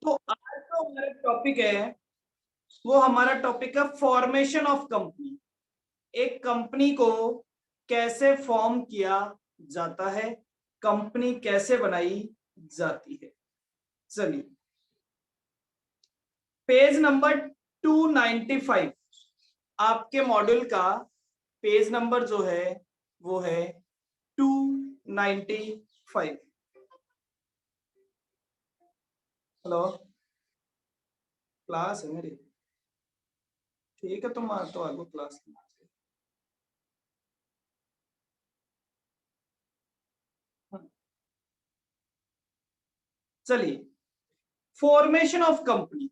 तो आज जो हमारा टॉपिक है वो हमारा टॉपिक है फॉर्मेशन ऑफ कंपनी। एक कंपनी को कैसे फॉर्म किया जाता है, कंपनी कैसे बनाई जाती है। चलिए, पेज नंबर 295 आपके मॉड्यूल का पेज नंबर जो है वो है 295। हेलो, क्लास है मेरी। ठीक है, तुम आ तो आगो क्लास। चलिए, फॉर्मेशन ऑफ कंपनी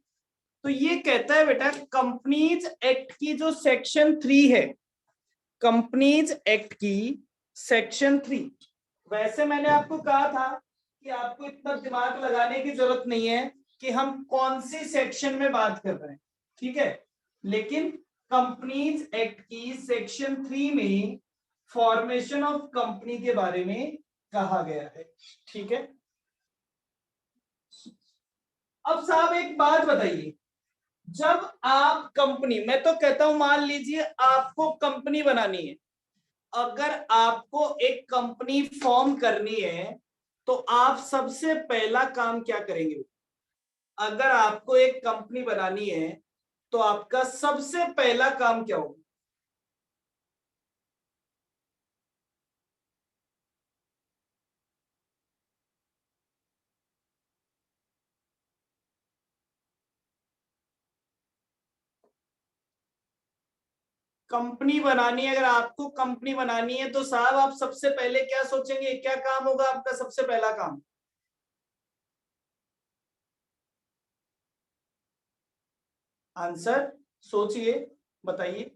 तो ये कहता है बेटा, कंपनीज एक्ट की जो सेक्शन 3 है, कंपनीज एक्ट की सेक्शन 3। वैसे मैंने आपको कहा था कि आपको इतना दिमाग लगाने की जरूरत नहीं है कि हम कौन सी सेक्शन में बात कर रहे हैं, ठीक है। लेकिन कंपनीज एक्ट की सेक्शन 3 में फॉर्मेशन ऑफ कंपनी के बारे में कहा गया है, ठीक है। अब साहब एक बात बताइए, जब आप कंपनी, मैं तो कहता हूं मान लीजिए आपको कंपनी बनानी है, अगर आपको एक कंपनी फॉर्म करनी है तो आप सबसे पहला काम क्या करेंगे? अगर आपको एक कंपनी बनानी है तो आपका सबसे पहला काम क्या होगा? कंपनी बनानी है, अगर आपको कंपनी बनानी है तो साहब आप सबसे पहले क्या सोचेंगे, क्या काम होगा आपका सबसे पहला काम? आंसर सोचिए, बताइए।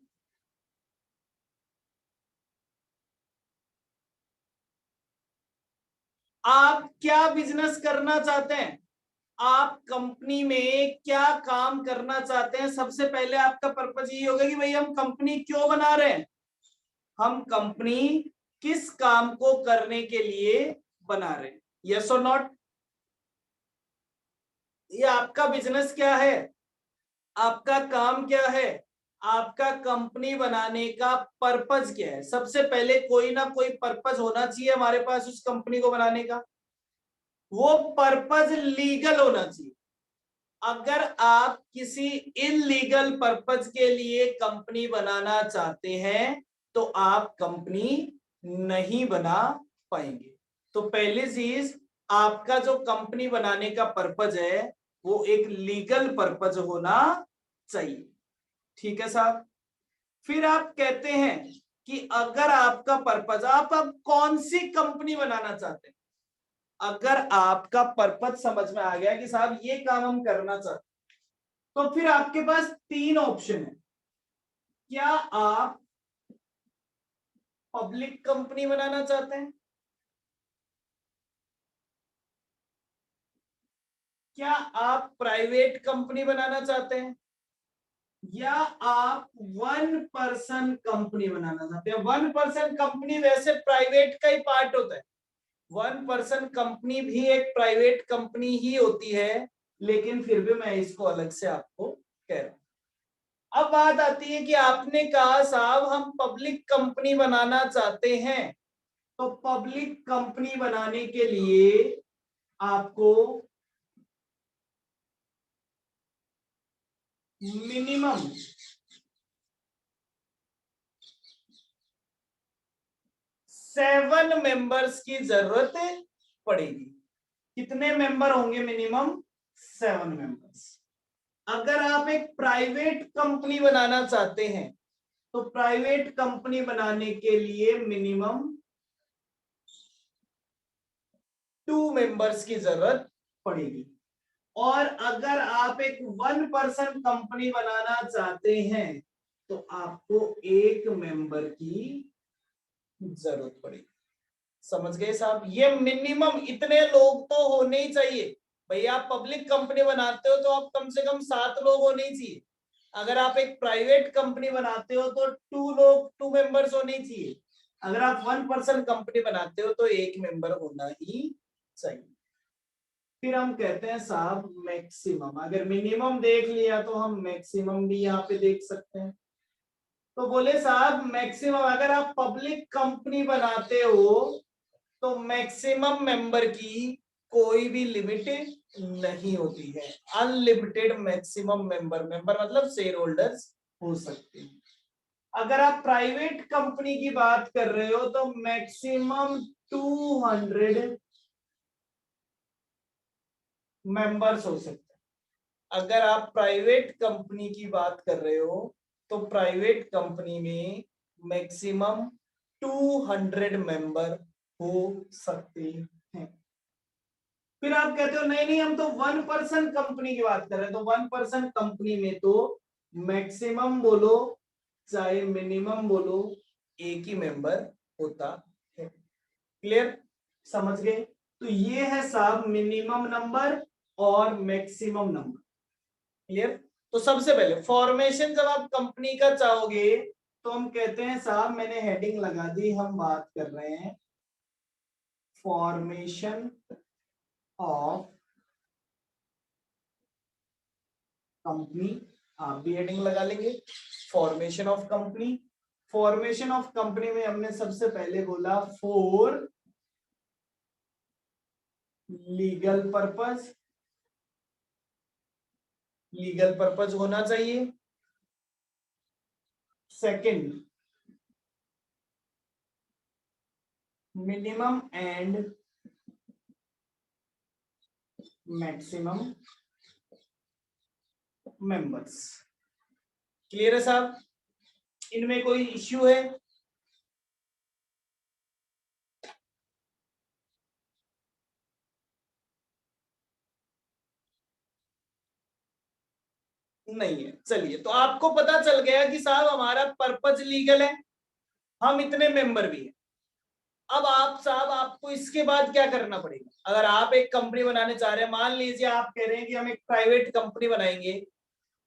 आप क्या बिजनेस करना चाहते हैं? आप कंपनी में क्या काम करना चाहते हैं? सबसे पहले आपका पर्पज ये होगा कि भाई हम कंपनी क्यों बना रहे हैं, हम कंपनी किस काम को करने के लिए बना रहे हैं। यस और नॉट? ये आपका बिजनेस क्या है, आपका काम क्या है, आपका कंपनी बनाने का पर्पज क्या है? सबसे पहले कोई ना कोई पर्पज होना चाहिए हमारे पास उस कंपनी को बनाने का। वो पर्पज लीगल होना चाहिए। अगर आप किसी इलीगल पर्पज के लिए कंपनी बनाना चाहते हैं तो आप कंपनी नहीं बना पाएंगे। तो पहली चीज, आपका जो कंपनी बनाने का पर्पज है वो एक लीगल पर्पज होना चाहिए, ठीक है साहब। फिर आप कहते हैं कि अगर आपका पर्पज, आप अब कौन सी कंपनी बनाना चाहते हैं। अगर आपका पर्पज समझ में आ गया कि साहब ये काम हम करना चाहते हैं, तो फिर आपके पास तीन ऑप्शन है। क्या आप पब्लिक कंपनी बनाना चाहते हैं, क्या आप प्राइवेट कंपनी बनाना चाहते हैं, या आप वन पर्सन कंपनी बनाना चाहते हैं? वन पर्सन कंपनी वैसे प्राइवेट का ही पार्ट होता है, वन पर्सन कंपनी भी एक प्राइवेट कंपनी ही होती है, लेकिन फिर भी मैं इसको अलग से आपको कह रहा हूं। अब बात आती है कि आपने कहा साहब हम पब्लिक कंपनी बनाना चाहते हैं, तो पब्लिक कंपनी बनाने के लिए आपको मिनिमम 7 मेंबर्स की जरूरत पड़ेगी। कितने मेंबर होंगे? Minimum 7 members. अगर आप एक प्राइवेट कंपनी बनाना चाहते हैं तो प्राइवेट कंपनी बनाने के लिए मिनिमम 2 मेंबर्स की जरूरत पड़ेगी। और अगर आप एक वन पर्सन कंपनी बनाना चाहते हैं तो आपको एक मेंबर की जरूरत पड़ेगी। समझ गए साहब? ये मिनिमम इतने लोग तो होने ही चाहिए। भैया आप पब्लिक कंपनी बनाते हो तो आप कम से कम 7 लोग होने ही चाहिए। अगर आप एक प्राइवेट कंपनी बनाते हो तो 2 मेंबर्स होने ही चाहिए। अगर आप वन पर्सन कंपनी बनाते हो तो एक मेंबर होना ही चाहिए। फिर हम कहते हैं साहब मैक्सिमम। अगर मिनिमम देख लिया तो हम मैक्सिमम भी यहाँ पे देख सकते हैं। तो बोले साहब मैक्सिमम, अगर आप पब्लिक कंपनी बनाते हो तो मैक्सिमम मेंबर की कोई भी लिमिट नहीं होती है, अनलिमिटेड मैक्सिमम मेंबर, मेंबर मतलब शेयर होल्डर्स हो सकते हैं। अगर आप प्राइवेट कंपनी की बात कर रहे हो तो मैक्सिमम 200 मेंबर्स हो सकते हैं। अगर आप प्राइवेट कंपनी की बात कर रहे हो तो प्राइवेट कंपनी में मैक्सिमम 200 मेंबर हो सकते हैं। फिर आप कहते हो नहीं नहीं हम तो 1% कंपनी की बात कर रहे हैं, तो 1% कंपनी में तो मैक्सिमम बोलो चाहे मिनिमम बोलो एक ही मेंबर होता है। क्लियर, समझ गए? तो ये है साहब मिनिमम नंबर और मैक्सिमम नंबर। क्लियर। तो सबसे पहले फॉर्मेशन जब आप कंपनी का चाहोगे तो हम कहते हैं साहब, मैंने हेडिंग लगा दी, हम बात कर रहे हैं फॉर्मेशन ऑफ कंपनी। आप भी हेडिंग लगा लेंगे formation of company. Formation of company में हमने सबसे पहले बोला for legal purpose, legal purpose होना चाहिए। Second, minimum and maximum members. Clear है साहब? इनमें कोई इश्यू है? नहीं है। चलिए, तो आपको पता चल गया कि साहब हमारा पर्पज लीगल है, हम इतने मेंबर भी हैं। अब आप साहब, आपको इसके बाद क्या करना पड़ेगा? अगर आप एक कंपनी बनाने चाह रहे हैं, मान लीजिए आप कह रहे हैं कि हम एक प्राइवेट कंपनी बनाएंगे,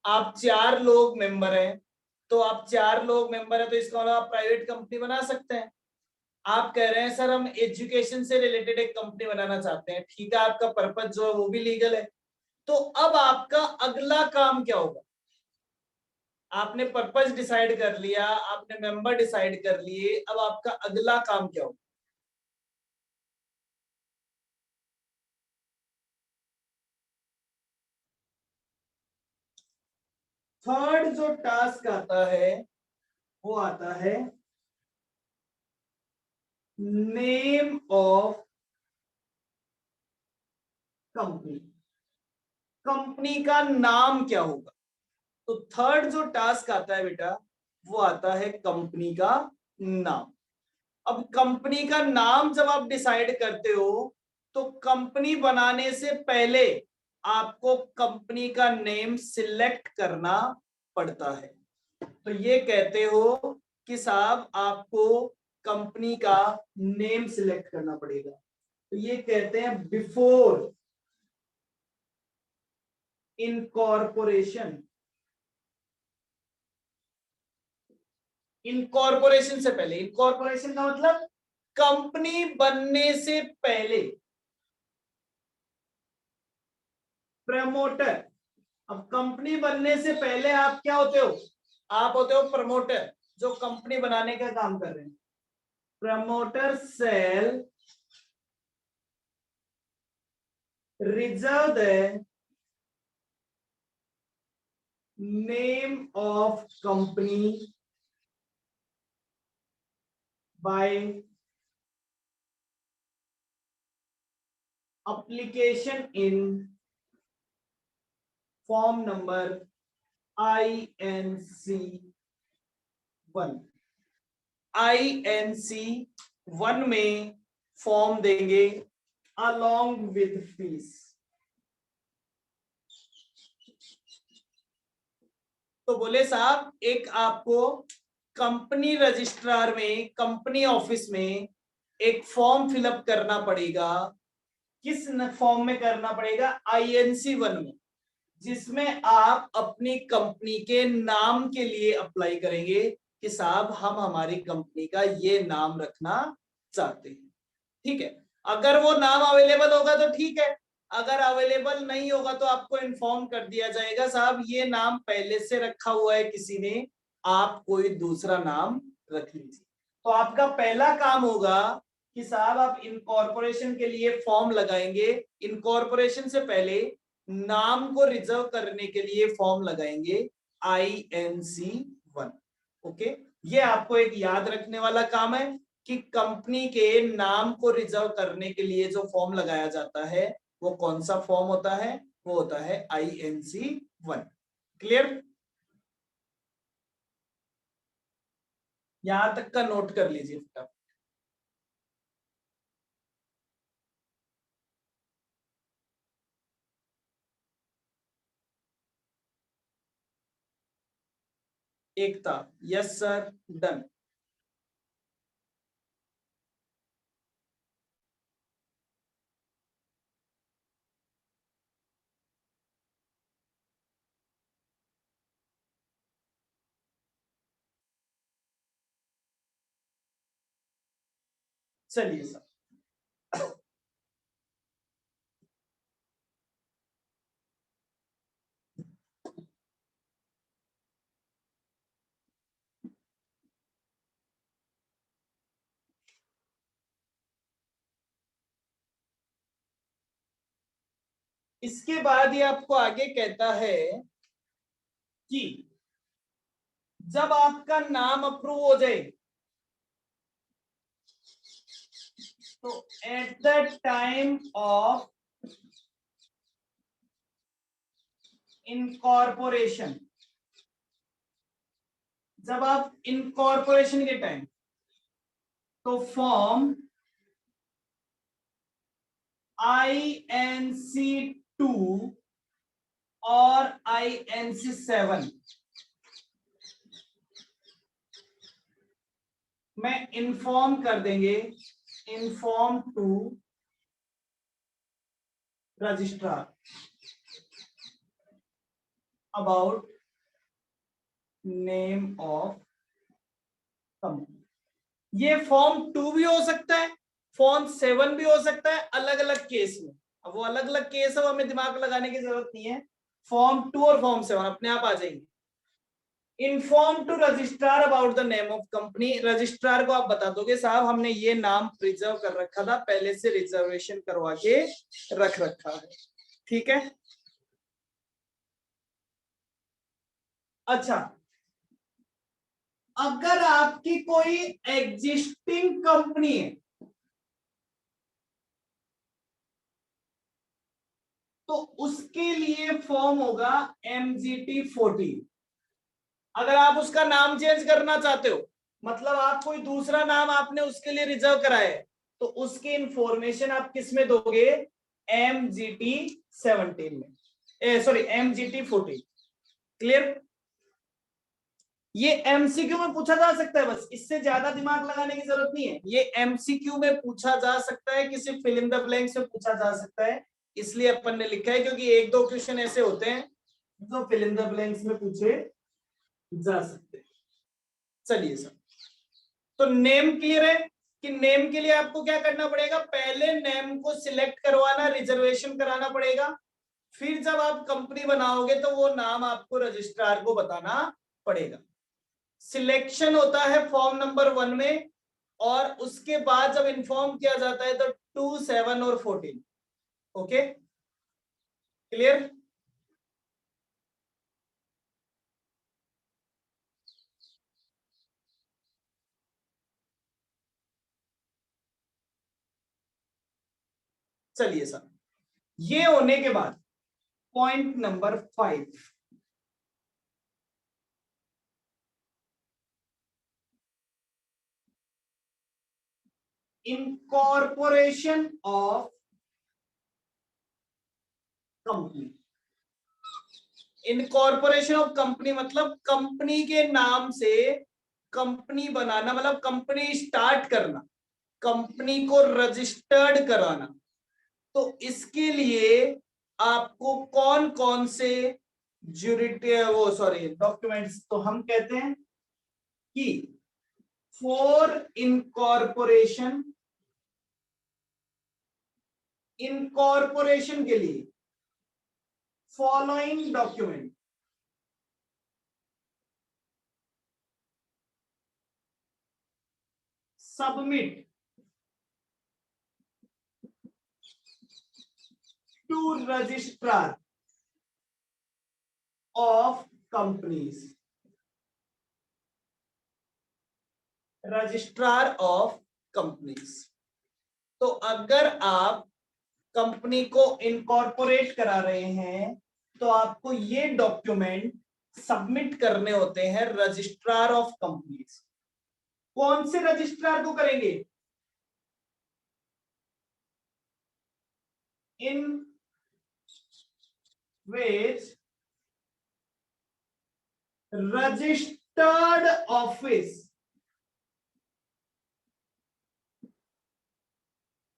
आप 4 लोग मेंबर हैं, तो आप 4 लोग मेंबर हैं तो इसका मतलब आप प्राइवेट कंपनी बना सकते हैं। आप कह रहे हैं सर हम एजुकेशन से रिलेटेड एक कंपनी बनाना चाहते हैं, ठीक है, आपका पर्पज जो है वो भी लीगल है। तो अब आपका अगला काम क्या होगा? आपने पर्पज डिसाइड कर लिया, आपने मेंबर डिसाइड कर लिए, अब आपका अगला काम क्या होगा? थर्ड जो टास्क आता है वो आता है नेम ऑफ कंपनी। कंपनी का नाम क्या होगा? तो थर्ड जो टास्क आता है बेटा वो आता है कंपनी का नाम। अब कंपनी का नाम जब आप डिसाइड करते हो तो कंपनी बनाने से पहले आपको कंपनी का नेम सिलेक्ट करना पड़ता है। तो ये कहते हो कि साहब आपको कंपनी का नेम सिलेक्ट करना पड़ेगा। तो ये कहते हैं बिफोर इनकॉर्पोरेशन। इनकॉर्पोरेशन से पहले, इनकॉर्पोरेशन का मतलब कंपनी बनने से पहले। प्रमोटर, अब कंपनी बनने से पहले आप क्या होते हो? आप होते हो प्रमोटर, जो कंपनी बनाने का काम कर रहे हैं। Promoter shall reserve the name of company by application in form number INC1। INC1 में फॉर्म देंगे along with फीस। तो बोले साहब एक आपको कंपनी रजिस्ट्रार में, कंपनी ऑफिस में एक फॉर्म फिलअप करना पड़ेगा। किस फॉर्म में करना पड़ेगा? INC1 में, जिसमें आप अपनी कंपनी के नाम के लिए अप्लाई करेंगे कि साहब हम हमारी कंपनी का ये नाम रखना चाहते हैं। ठीक है, अगर वो नाम अवेलेबल होगा तो ठीक है, अगर अवेलेबल नहीं होगा तो आपको इन्फॉर्म कर दिया जाएगा, साहब ये नाम पहले से रखा हुआ है किसी ने, आप कोई दूसरा नाम रख लीजिए। तो आपका पहला काम होगा कि साहब आप इनकॉर्पोरेशन के लिए फॉर्म लगाएंगे। इनकॉर्पोरेशन से पहले नाम को रिजर्व करने के लिए फॉर्म लगाएंगे INC1। ओके, ये आपको एक याद रखने वाला काम है कि कंपनी के नाम को रिजर्व करने के लिए जो फॉर्म लगाया जाता है वो कौन सा फॉर्म होता है, वो होता है INC1। क्लियर? यहां तक का नोट कर लीजिए फटाफट। एकता, यस सर, डन। चलिए सर, इसके बाद ये आपको आगे कहता है कि जब आपका नाम अप्रूव हो जाए तो at the time of incorporation, जब आप इनकॉर्पोरेशन के टाइम, तो फॉर्म INC2 और INC7 में इन्फॉर्म कर देंगे, inform to registrar about name of company. ये फॉर्म 2 भी हो सकता है, फॉर्म 7 भी हो सकता है, अलग अलग केस में। अब वो अलग अलग केस है, वो हमें दिमाग लगाने की जरूरत नहीं है। फॉर्म 2 और फॉर्म 7 अपने आप आ जाएंगे। Inform to registrar about the name of company, registrar को आप बता दोगे साहब हमने ये नाम प्रिजर्व कर रखा था, पहले से रिजर्वेशन करवा के रख रखा है। ठीक है, अच्छा, अगर आपकी कोई एग्जिस्टिंग कंपनी है तो उसके लिए फॉर्म होगा MGT14। अगर आप उसका नाम चेंज करना चाहते हो, मतलब आप कोई दूसरा नाम आपने उसके लिए रिजर्व कराया है, तो उसकी इंफॉर्मेशन आप किस में दोगे, MGT17 में, सॉरी MGT14। क्लियर? ये MCQ में पूछा जा सकता है, बस इससे ज्यादा दिमाग लगाने की जरूरत नहीं है। ये MCQ में पूछा जा सकता है, किसी फिल इन द ब्लैंक्स में पूछा जा सकता है, इसलिए अपन ने लिखा है, क्योंकि एक दो क्वेश्चन ऐसे होते हैं जो फिल इन द ब्लैंक्स में पूछे जा सकते हैं। चलिए सर, तो नेम क्लियर है कि नेम के लिए आपको क्या करना पड़ेगा, पहले नेम को सिलेक्ट करवाना, रिजर्वेशन कराना पड़ेगा, फिर जब आप कंपनी बनाओगे तो वो नाम आपको रजिस्ट्रार को बताना पड़ेगा। सिलेक्शन होता है फॉर्म नंबर 1 में, और उसके बाद जब इन्फॉर्म किया जाता है तो 2, 7 और 14। Okay, clear? चलिए सर, ये होने के बाद point number 5, incorporation of company. Incorporation of company मतलब कंपनी के नाम से कंपनी बनाना, मतलब कंपनी स्टार्ट करना, कंपनी को रजिस्टर्ड कराना। तो इसके लिए आपको कौन कौन से ज्यूरिटी वो सॉरी डॉक्यूमेंट्स, तो हम कहते हैं कि फॉर इनकॉर्पोरेशन इनकॉर्पोरेशन के लिए following document submit to registrar of companies, registrar of companies. तो अगर आप कंपनी को इनकॉर्पोरेट करा रहे हैं तो आपको ये डॉक्यूमेंट सबमिट करने होते हैं रजिस्ट्रार ऑफ कंपनीज। कौन से रजिस्ट्रार को करेंगे? In which registered office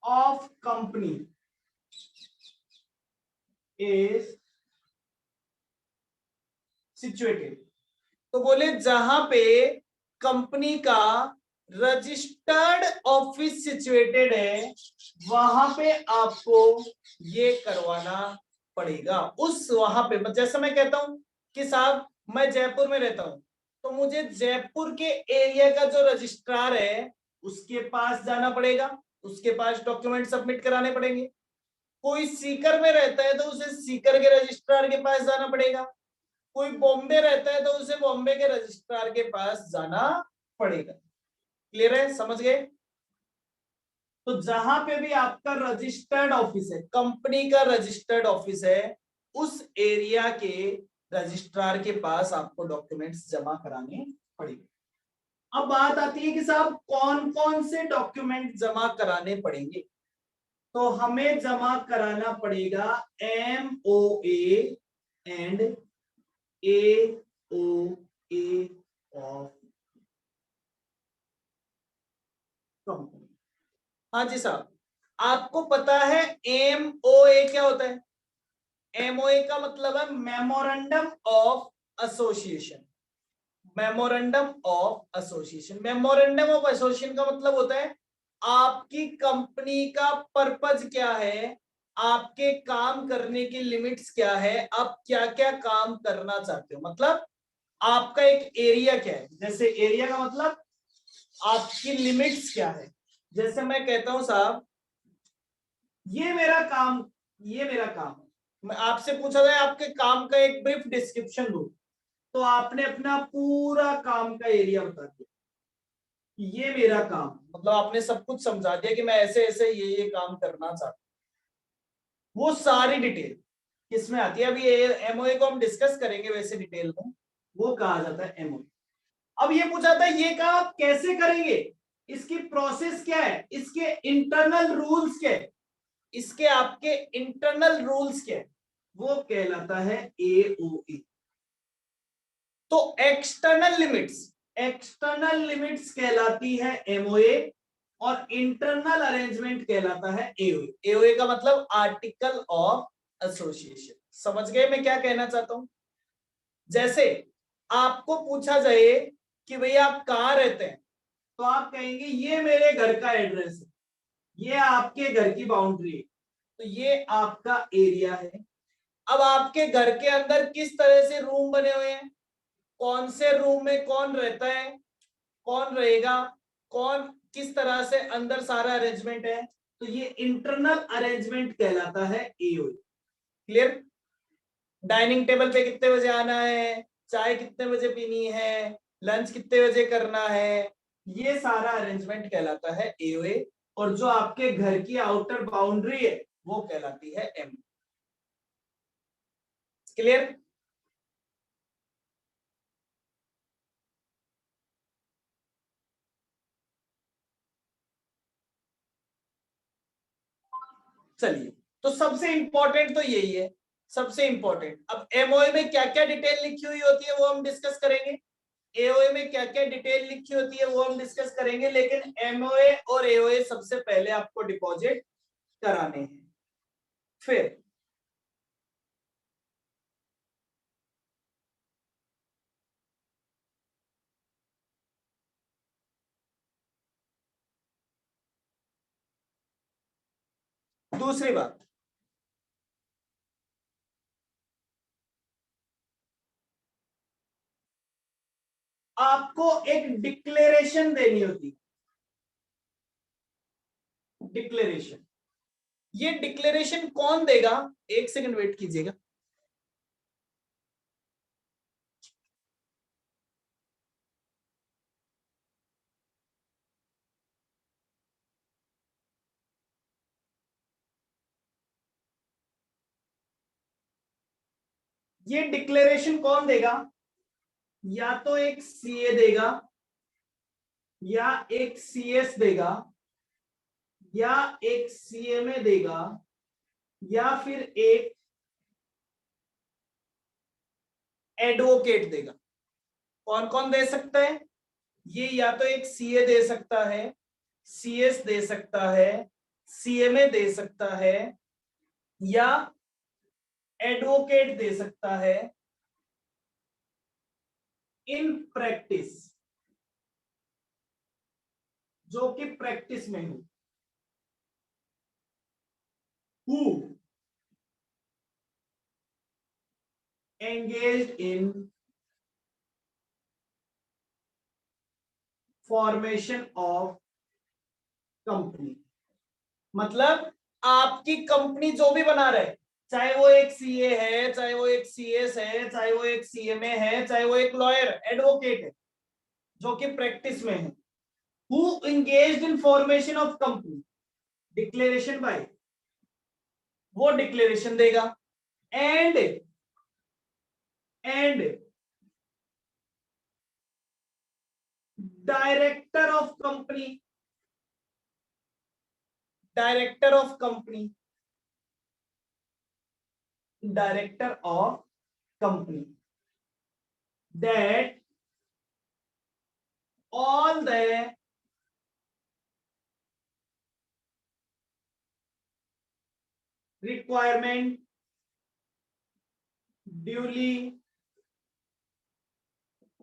of company is situated. तो बोले जहां पे कंपनी का रजिस्टर्ड ऑफिस सिचुएटेड है वहां पे आपको ये करवाना पड़ेगा। उस वहां पे जैसे मैं कहता हूं कि साहब मैं जयपुर में रहता हूं तो मुझे जयपुर के एरिया का जो रजिस्ट्रार है उसके पास जाना पड़ेगा, उसके पास डॉक्यूमेंट सबमिट कराने पड़ेंगे। कोई सीकर में रहता है तो उसे सीकर के रजिस्ट्रार के पास जाना पड़ेगा, कोई बॉम्बे रहता है तो उसे बॉम्बे के रजिस्ट्रार के पास जाना पड़ेगा। क्लियर है? समझ गए? तो जहां पे भी आपका रजिस्टर्ड ऑफिस है, कंपनी का रजिस्टर्ड ऑफिस है, उस एरिया के रजिस्ट्रार के पास आपको डॉक्यूमेंट्स जमा कराने पड़ेंगे। अब बात आती है कि साहब कौन कौन से डॉक्यूमेंट जमा कराने पड़ेंगे। तो हमें जमा कराना पड़ेगा MOA and AOA of company. हाँ जी साहब, आपको पता है MOA क्या होता है? MOA का मतलब है memorandum of association. Memorandum of association, memorandum of association का मतलब होता है आपकी कंपनी का पर्पज क्या है, आपके काम करने की लिमिट्स क्या है, आप क्या क्या काम करना चाहते हो, मतलब आपका एक एरिया क्या है। जैसे एरिया का मतलब आपकी लिमिट्स क्या है। जैसे मैं कहता हूं साहब ये मेरा काम, ये मेरा काम है, मैं आपसे पूछा जाए आपके काम का एक ब्रीफ डिस्क्रिप्शन दो तो आपने अपना पूरा काम का एरिया बता दिया कि ये मेरा काम, मतलब आपने सब कुछ समझा दिया कि मैं ऐसे ऐसे ये काम करना चाहता हूं। वो सारी डिटेल किसमें आती है? अभी MOA को हम डिस्कस करेंगे वैसे डिटेल में, वो कहा जाता है MOA। अब ये पूछा था ये काम आप कैसे करेंगे, इसकी प्रोसेस क्या है, इसके इंटरनल रूल्स क्या है, इसके आपके इंटरनल रूल्स क्या है, वो कहलाता है AOA। तो एक्सटर्नल लिमिट्स, एक्सटर्नल लिमिट्स कहलाती है MOA और इंटरनल अरेंजमेंट कहलाता है AOA। AOA का मतलब आर्टिकल ऑफ एसोसिएशन। समझ गए मैं क्या कहना चाहता हूं? जैसे आपको पूछा जाए कि भैया आप कहाँ रहते हैं तो आप कहेंगे ये मेरे घर का एड्रेस है, ये आपके घर की बाउंड्री है, तो ये आपका एरिया है। अब आपके घर के अंदर किस तरह से रूम बने हुए हैं, कौन से रूम में कौन रहता है, कौन रहेगा, कौन किस तरह से अंदर सारा अरेंजमेंट है, तो ये इंटरनल अरेंजमेंट कहलाता है AOA। क्लियर? डाइनिंग टेबल पे कितने बजे आना है, चाय कितने बजे पीनी है, लंच कितने बजे करना है, ये सारा अरेंजमेंट कहलाता है AOA। और जो आपके घर की आउटर बाउंड्री है वो कहलाती है M। क्लियर? चलिए, तो सबसे इंपॉर्टेंट तो यही है, सबसे इंपॉर्टेंट। अब MOA में क्या क्या डिटेल लिखी हुई होती है वो हम डिस्कस करेंगे, AOA में क्या क्या डिटेल लिखी होती है वो हम डिस्कस करेंगे, लेकिन MOA और AOA सबसे पहले आपको डिपॉजिट कराने हैं। फिर दूसरी बात, आपको एक डिक्लेरेशन देनी होती, डिक्लेरेशन। ये डिक्लेरेशन कौन देगा? एक सेकंड वेट कीजिएगा। ये डिक्लेरेशन कौन देगा? या तो एक सीए देगा, या एक सीएस देगा, या एक सीएमए देगा, या फिर एक एडवोकेट देगा। कौन कौन दे सकता है? ये या तो एक सीए दे सकता है, सीएस दे सकता है, सीएमए दे सकता है, या एडवोकेट दे सकता है। इन प्रैक्टिस, जो कि प्रैक्टिस में हो, who engaged in formation of company. मतलब आपकी कंपनी जो भी बना रहे, चाहे वो एक सीए है, चाहे वो एक सीएस है, चाहे वो एक सीएमए है, चाहे वो एक लॉयर एडवोकेट है जो कि प्रैक्टिस में है, who engaged in formation of company, declaration bye, वो डिक्लेरेशन देगा। And director of company, director of company, director of company, that all the requirement duly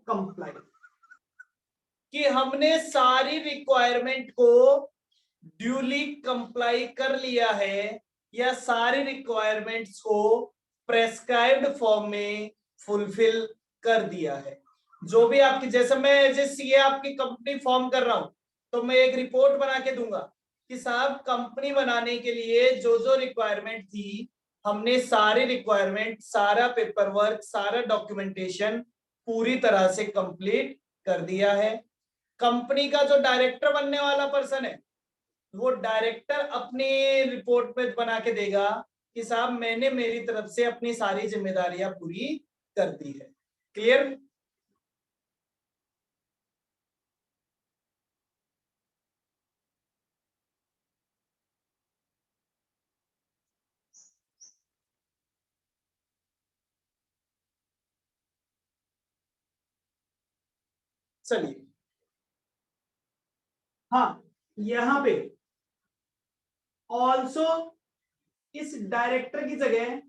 comply, कि हमने सारी रिक्वायरमेंट को ड्यूली कंप्लाई कर लिया है, या सारी रिक्वायरमेंट्स को प्रेस्क्राइब्ड फॉर्म में फुलफिल कर दिया है। जो भी आपकी, जैसे मैं एज ए सीए आपकी कंपनी फॉर्म कर रहा हूं, तो मैं एक रिपोर्ट बना के दूंगा कि साहब कंपनी बनाने के लिए जो जो रिक्वायरमेंट थी, हमने सारी रिक्वायरमेंट, सारा पेपर वर्क, सारा डॉक्यूमेंटेशन पूरी तरह से कंप्लीट कर दिया है। कंपनी का जो डायरेक्टर बनने वाला पर्सन है, वो डायरेक्टर अपनी रिपोर्ट में बना के देगा कि साहब मैंने मेरी तरफ से अपनी सारी जिम्मेदारियां पूरी कर दी है। क्लियर? चलिए, हाँ, यहां पे ऑल्सो इस डायरेक्टर की जगह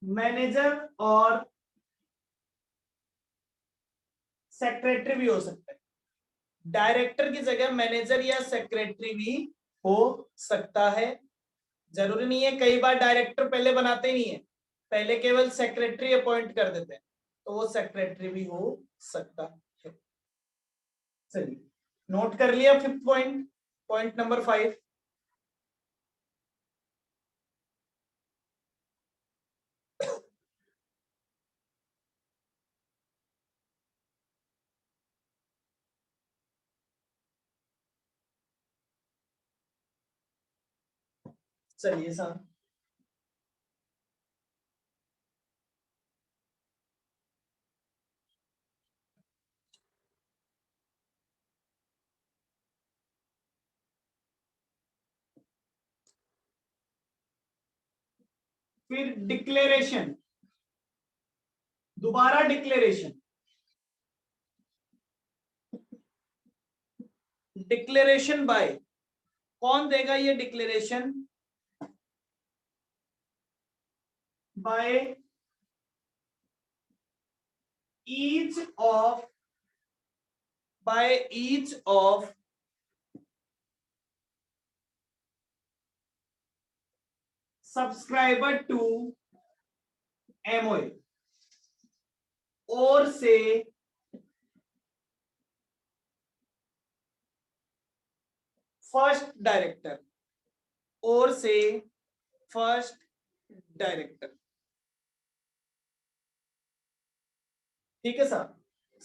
मैनेजर और सेक्रेटरी भी हो सकता है। डायरेक्टर की जगह मैनेजर या सेक्रेटरी भी हो सकता है। जरूरी नहीं है, कई बार डायरेक्टर पहले बनाते नहीं है, पहले केवल सेक्रेटरी अपॉइंट कर देते हैं, तो वो सेक्रेटरी भी हो सकता है। चलिए, नोट कर लिया फिफ्थ पॉइंट, पॉइंट नंबर 5। चलिए सर, फिर डिक्लेरेशन, दोबारा डिक्लेरेशन, डिक्लेरेशन बाय, कौन देगा ये declaration? By each of by each of subscriber to MOA और से फर्स्ट डायरेक्टर और से फर्स्ट डायरेक्टर। ठीक है sir.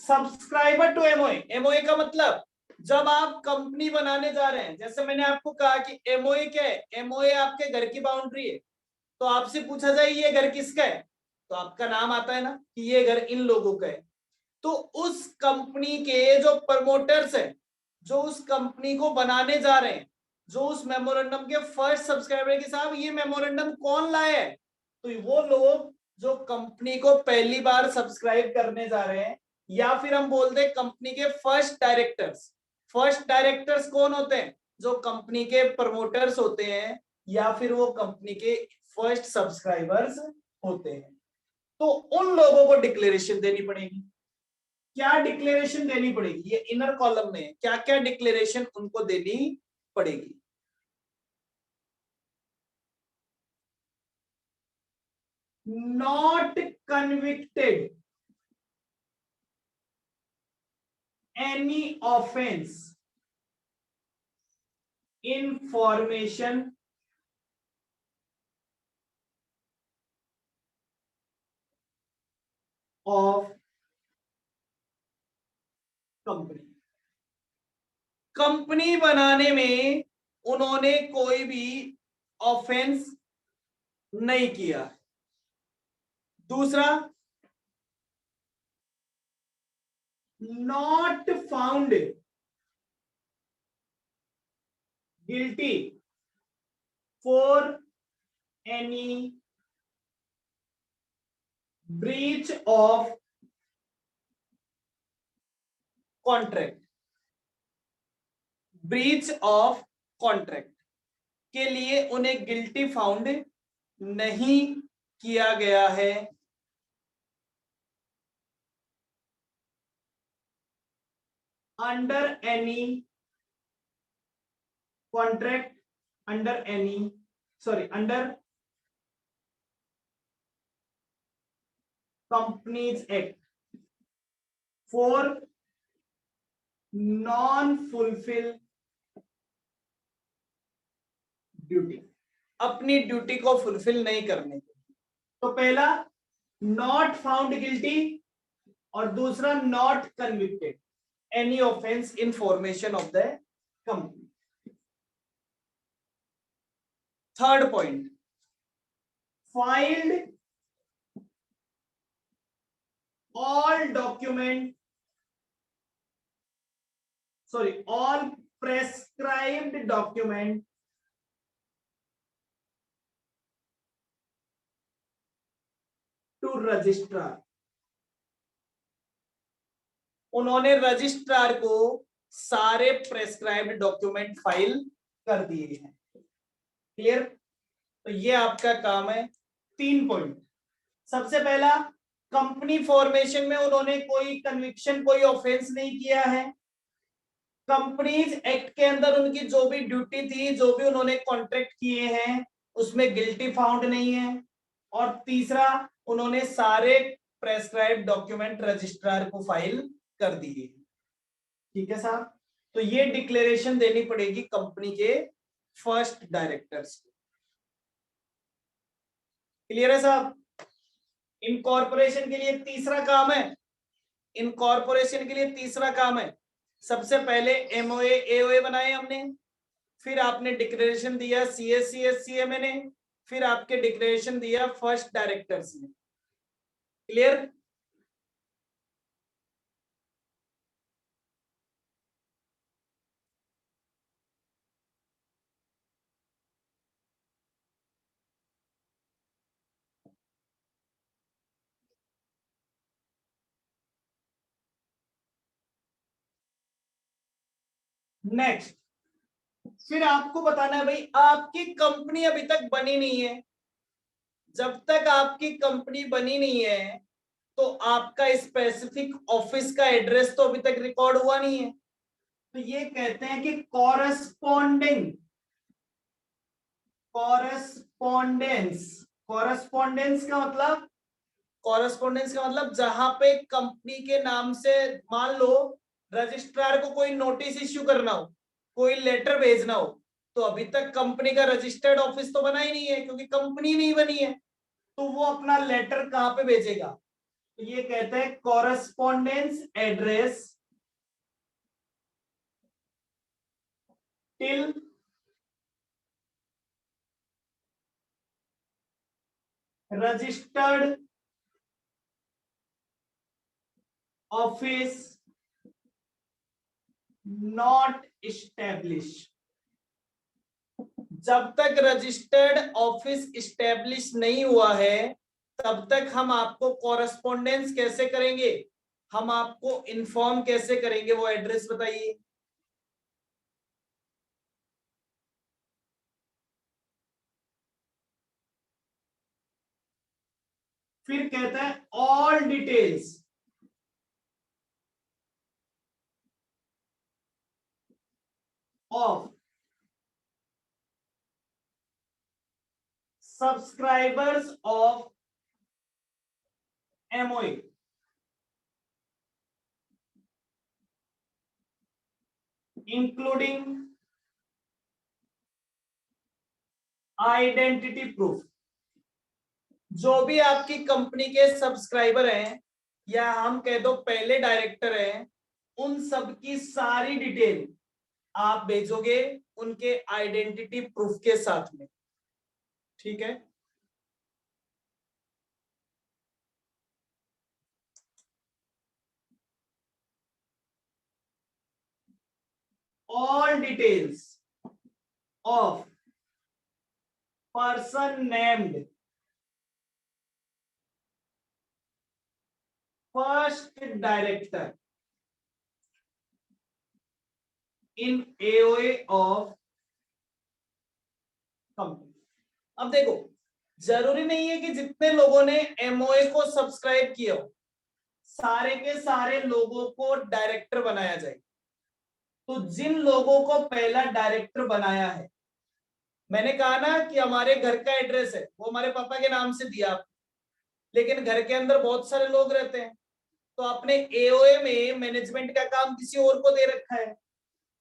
Subscriber to MOA, MOA का मतलब जब आप कंपनी बनाने जा रहे हैं, जैसे मैंने आपको कहा कि एमओए क्या है, एमओए आपके घर की बाउंड्री है। तो आपसे पूछा जाए ये घर किसका है, तो आपका नाम आता है ना कि ये घर इन लोगों का है। तो उस कंपनी के जो प्रमोटर्स है, जो उस कंपनी को बनाने जा रहे हैं, जो उस मेमोरेंडम के फर्स्ट सब्सक्राइबर के साथ ये मेमोरेंडम कौन लाए है, तो वो लोग जो कंपनी को पहली बार सब्सक्राइब करने जा रहे हैं, या फिर हम बोलते हैं कंपनी के फर्स्ट डायरेक्टर्स। फर्स्ट डायरेक्टर्स कौन होते हैं, जो कंपनी के प्रमोटर्स होते हैं या फिर वो कंपनी के फर्स्ट सब्सक्राइबर्स होते हैं। तो उन लोगों को डिक्लेरेशन देनी पड़ेगी। क्या डिक्लेरेशन देनी पड़ेगी, ये इनर कॉलम में क्या क्या डिक्लेरेशन उनको देनी पड़ेगी। Not convicted any offense in formation of company. Company बनाने में उन्होंने कोई भी ऑफेंस नहीं किया। दूसरा, not found guilty for any breach of contract. Breach of contract के लिए उन्हें गिल्टी फाउंड नहीं किया गया है। Under any contract, under any under companies act for non fulfil duty, अपनी ड्यूटी को फुलफिल नहीं करने के। तो पहला नॉट फाउंड गिल्टी और दूसरा not convicted any offence in formation of the company. Third point, filed all document all prescribed document to registrar। उन्होंने रजिस्ट्रार को सारे प्रेस्क्राइब्ड डॉक्यूमेंट फाइल कर दिए हैं। क्लियर? तो ये आपका काम है। 3 पॉइंट। सबसे पहला, कंपनी फॉर्मेशन में उन्होंने कोई कन्विक्शन, कोई ऑफेंस नहीं किया है। कंपनीज एक्ट के अंदर उनकी जो भी ड्यूटी थी, जो भी उन्होंने कॉन्ट्रैक्ट किए हैं, उसमें गिल्टी फाउंड नहीं है। और तीसरा, उन्होंने सारे प्रेस्क्राइब्ड डॉक्यूमेंट रजिस्ट्रार को फाइल कर दिए। ठीक है साहब? तो ये डिक्लेरेशन देनी पड़ेगी कंपनी के फर्स्ट डायरेक्टर्स को। क्लियर है साहब? इनकॉर्पोरेशन के लिए तीसरा काम है, इनकॉर्पोरेशन के लिए तीसरा काम है, सबसे पहले एमओए एओए बनाए हमने, फिर आपने डिक्लेरेशन दिया सीएससीएससीएमए ने, फिर आपके डिक्लेरेशन दिया फर्स्ट डायरेक्टर्स ने। क्लियर? नेक्स्ट, फिर आपको बताना है भाई, आपकी कंपनी अभी तक बनी नहीं है। जब तक आपकी कंपनी बनी नहीं है तो आपका स्पेसिफिक ऑफिस का एड्रेस तो अभी तक रिकॉर्ड हुआ नहीं है, तो ये कहते हैं कि कॉरेस्पॉन्डिंग, कॉरेस्पॉन्डेंस, कॉरेस्पॉन्डेंस का मतलब, कॉरेस्पॉन्डेंस का मतलब जहां पे कंपनी के नाम से मान लो रजिस्ट्रार को कोई नोटिस इश्यू करना हो, कोई लेटर भेजना हो, तो अभी तक कंपनी का रजिस्टर्ड ऑफिस तो बना ही नहीं है क्योंकि कंपनी नहीं बनी है, तो वो अपना लेटर कहां पे भेजेगा, तो ये कहते हैं correspondence address till registered office not establish. जब तक रजिस्टर्ड ऑफिस इस्टेब्लिश नहीं हुआ है तब तक हम आपको कॉरेस्पॉन्डेंस कैसे करेंगे, हम आपको इन्फॉर्म कैसे करेंगे, वो एड्रेस बताइए। फिर कहता है all details of subscribers of MOA including identity proof. जो भी आपकी कंपनी के सब्सक्राइबर हैं या हम कह दो पहले डायरेक्टर हैं, उन सब की सारी डिटेल आप भेजोगे उनके आइडेंटिटी प्रूफ के साथ में, ठीक है। All details of person named first director in AOA of company. अब देखो, जरूरी नहीं है कि जितने लोगों ने एमओए को सब्सक्राइब किया हो सारे के सारे लोगों को डायरेक्टर बनाया जाए। तो जिन लोगों को पहला डायरेक्टर बनाया है, मैंने कहा ना कि हमारे घर का एड्रेस है वो हमारे पापा के नाम से दिया, लेकिन घर के अंदर बहुत सारे लोग रहते हैं, तो आपने एओए में मैनेजमेंट का काम किसी और को दे रखा है,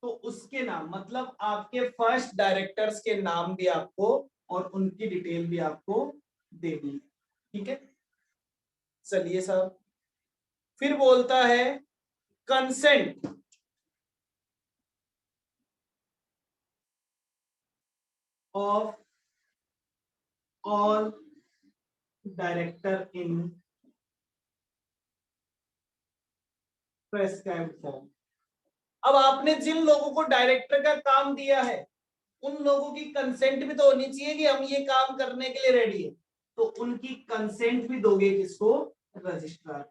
तो उसके नाम मतलब आपके फर्स्ट डायरेक्टर्स के नाम भी आपको और उनकी डिटेल भी आपको देनी है, ठीक है। चलिए साहब, फिर बोलता है consent of all director in prescribed form. अब आपने जिन लोगों को डायरेक्टर का काम दिया है उन लोगों की कंसेंट भी तो होनी चाहिए कि हम ये काम करने के लिए रेडी है, तो उनकी कंसेंट भी दोगे किसको, रजिस्ट्रार।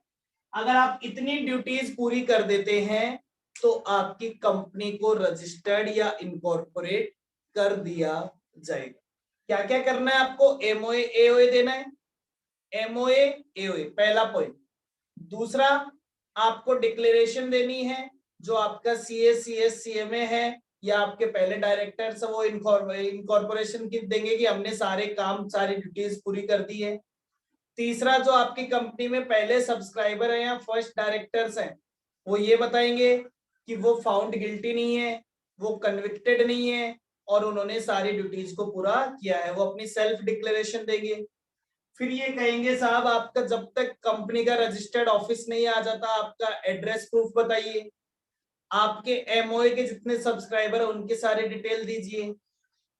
अगर आप इतनी ड्यूटीज पूरी कर देते हैं तो आपकी कंपनी को रजिस्टर्ड या इनकॉर्पोरेट कर दिया जाएगा। क्या क्या करना है आपको, एमओए एओए देना है, एमओए एओए पहला पॉइंट। दूसरा, आपको डिक्लेरेशन देनी है, जो आपका सीए सीएस सीएमए है या आपके पहले डायरेक्टर्स वो इनकॉर्पोरेशन की देंगे कि हमने सारे काम सारी ड्यूटीज पूरी कर दी है। तीसरा, जो आपकी कंपनी में पहले सब्सक्राइबर है या फर्स्ट डायरेक्टर्स हैं, वो ये बताएंगे कि वो फाउंड गिल्टी नहीं है, वो कन्विक्टेड नहीं है और उन्होंने सारी ड्यूटीज को पूरा किया है, वो अपनी सेल्फ डिक्लेरेशन देंगे। फिर ये कहेंगे साहब आपका जब तक कंपनी का रजिस्टर्ड ऑफिस नहीं आ जाता आपका एड्रेस प्रूफ बताइए, आपके एमओए के जितने सब्सक्राइबर है उनके सारे डिटेल दीजिए,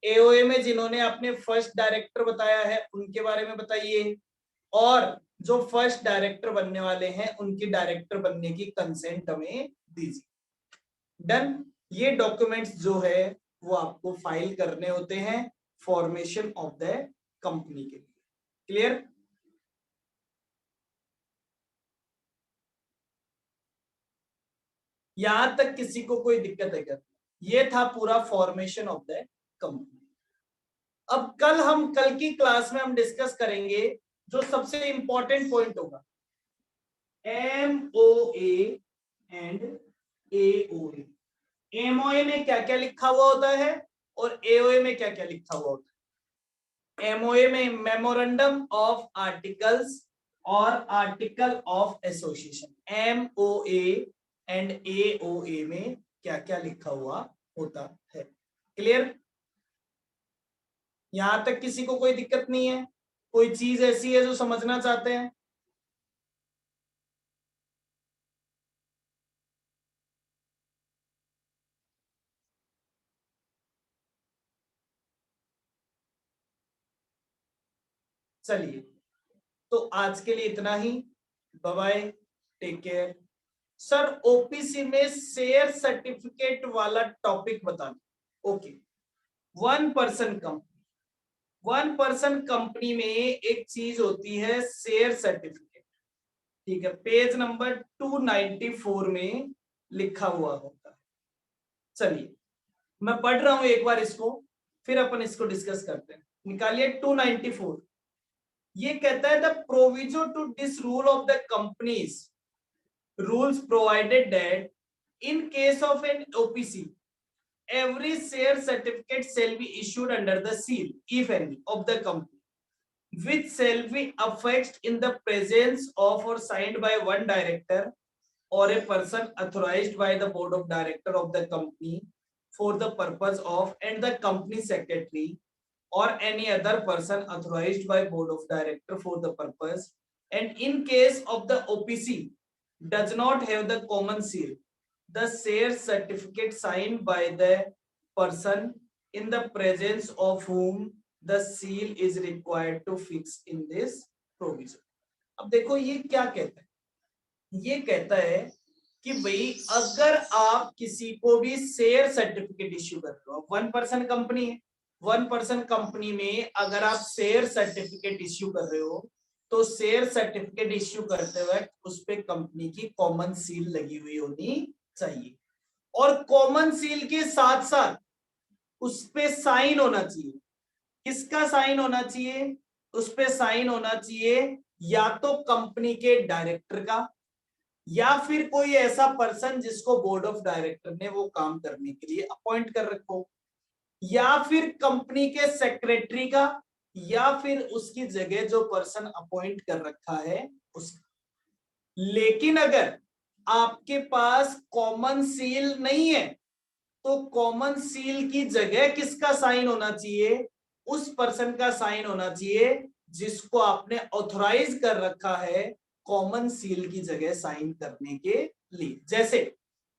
एओए में जिन्होंने अपने फर्स्ट डायरेक्टर बताया है उनके बारे में बताइए, और जो फर्स्ट डायरेक्टर बनने वाले हैं उनकी डायरेक्टर बनने की कंसेंट हमें दीजिए। डन। ये डॉक्यूमेंट्स जो है वो आपको फाइल करने होते हैं फॉर्मेशन ऑफ द कंपनी के लिए। क्लियर? यहां तक किसी को कोई दिक्कत है क्या? ये था पूरा फॉर्मेशन ऑफ द कंपनी। अब कल की क्लास में हम डिस्कस करेंगे जो सबसे इंपॉर्टेंट पॉइंट होगा, MOA एंड AOA। MOA में क्या क्या लिखा हुआ होता है और AOA में क्या क्या लिखा हुआ होता है? MOA में मेमोरेंडम ऑफ आर्टिकल्स और article of association. MOA and AOA में क्या क्या लिखा हुआ होता है? क्लियर? यहां तक किसी को कोई दिक्कत नहीं है? कोई चीज ऐसी है जो समझना चाहते हैं? चलिए, तो आज के लिए इतना ही। Bye bye, take care. Sir, OPC में शेयर सर्टिफिकेट वाला टॉपिक बताना। Okay. 1 person company, 1 person company में एक चीज होती है शेयर सर्टिफिकेट। ठीक है, पेज नंबर 294 में लिखा हुआ होता है। चलिए, मैं पढ़ रहा हूं एक बार इसको, फिर अपन इसको डिस्कस करते हैं। निकालिए 294। ये कहता है the proviso to this rule of the companies rules provided that in case of an OPC, every share certificate shall be issued under the seal, if any, of the company, which shall be affixed in the presence of or signed by one director or a person authorized by the board of director of the company for the purpose of, and the company secretary or any other person authorized by board of director for the purpose, and in case of the OPC does not have the common seal, the share certificate signed by the person in the presence of whom the seal is required to fix in this provision। अब देखो ये क्या कहता है, ये कहता है कि भाई अगर आप किसी को भी शेयर सर्टिफिकेट इश्यू कर रहे हो, 1 पर्सन कंपनी है, 1 पर्सन कंपनी में अगर आप शेयर सर्टिफिकेट इश्यू कर रहे हो, तो शेयर सर्टिफिकेट इश्यू करते वक्त उस पे कंपनी की कॉमन सील लगी हुई होनी चाहिए, और कॉमन सील के साथ साथ उस पे साइन होना चाहिए। किसका साइन होना चाहिए? उस पे साइन होना चाहिए या तो कंपनी के डायरेक्टर का, या फिर कोई ऐसा पर्सन जिसको बोर्ड ऑफ डायरेक्टर ने वो काम करने के लिए अपॉइंट कर रखो, या फिर कंपनी के सेक्रेटरी का, या फिर उसकी जगह जो पर्सन अपॉइंट कर रखा है उसका। लेकिन अगर आपके पास कॉमन सील नहीं है, तो कॉमन सील की जगह किसका साइन होना चाहिए? उस पर्सन का साइन होना चाहिए जिसको आपने ऑथराइज कर रखा है कॉमन सील की जगह साइन करने के लिए। जैसे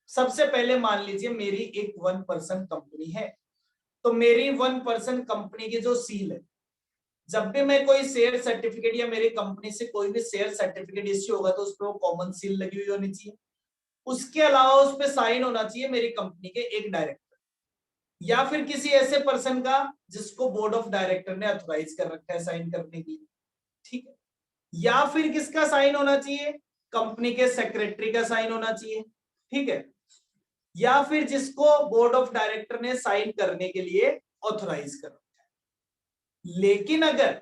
सबसे पहले मान लीजिए मेरी एक 1 पर्सन कंपनी है, तो मेरी 1 पर्सन कंपनी की जो सील है, जब भी मैं कोई शेयर सर्टिफिकेट या मेरी कंपनी से कोई भी शेयर सर्टिफिकेट इश्यू होगा तो उस पर कॉमन सील लगी हुई होनी चाहिए। उसके अलावा उस पर साइन होना चाहिए मेरी कंपनी के एक डायरेक्टर या फिर किसी ऐसे पर्सन का जिसको बोर्ड ऑफ डायरेक्टर ने अथोराइज कर रखा है साइन करने के लिए। ठीक है, या फिर किसका साइन होना चाहिए? कंपनी के सेक्रेटरी का साइन होना चाहिए। ठीक है, या फिर जिसको बोर्ड ऑफ डायरेक्टर ने साइन करने के लिए ऑथराइज कर रखा है। लेकिन अगर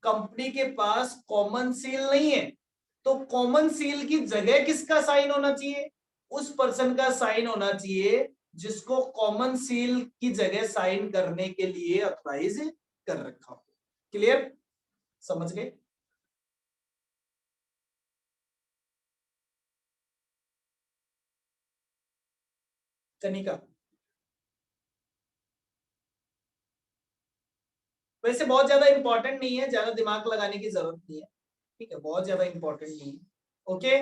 कंपनी के पास कॉमन सील नहीं है, तो कॉमन सील की जगह किसका साइन होना चाहिए? उस पर्सन का साइन होना चाहिए जिसको कॉमन सील की जगह साइन करने के लिए ऑथराइज कर रखा हो। क्लियर? समझ गए? कनिका, वैसे बहुत ज्यादा इंपॉर्टेंट नहीं है, ज्यादा दिमाग लगाने की जरूरत नहीं है। ठीक है, बहुत ज्यादा इंपॉर्टेंट नहीं है। ओके,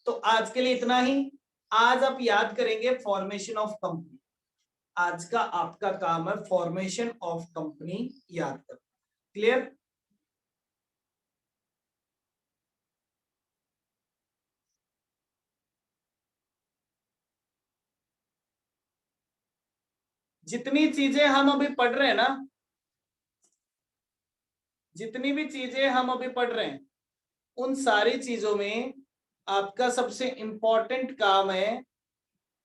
तो आज के लिए इतना ही। आज आप याद करेंगे फॉर्मेशन ऑफ कंपनी। आज का आपका काम है फॉर्मेशन ऑफ कंपनी याद करना। क्लियर? जितनी चीजें हम अभी पढ़ रहे हैं ना, जितनी भी चीजें हम अभी पढ़ रहे हैं, उन सारी चीजों में आपका सबसे इंपॉर्टेंट काम है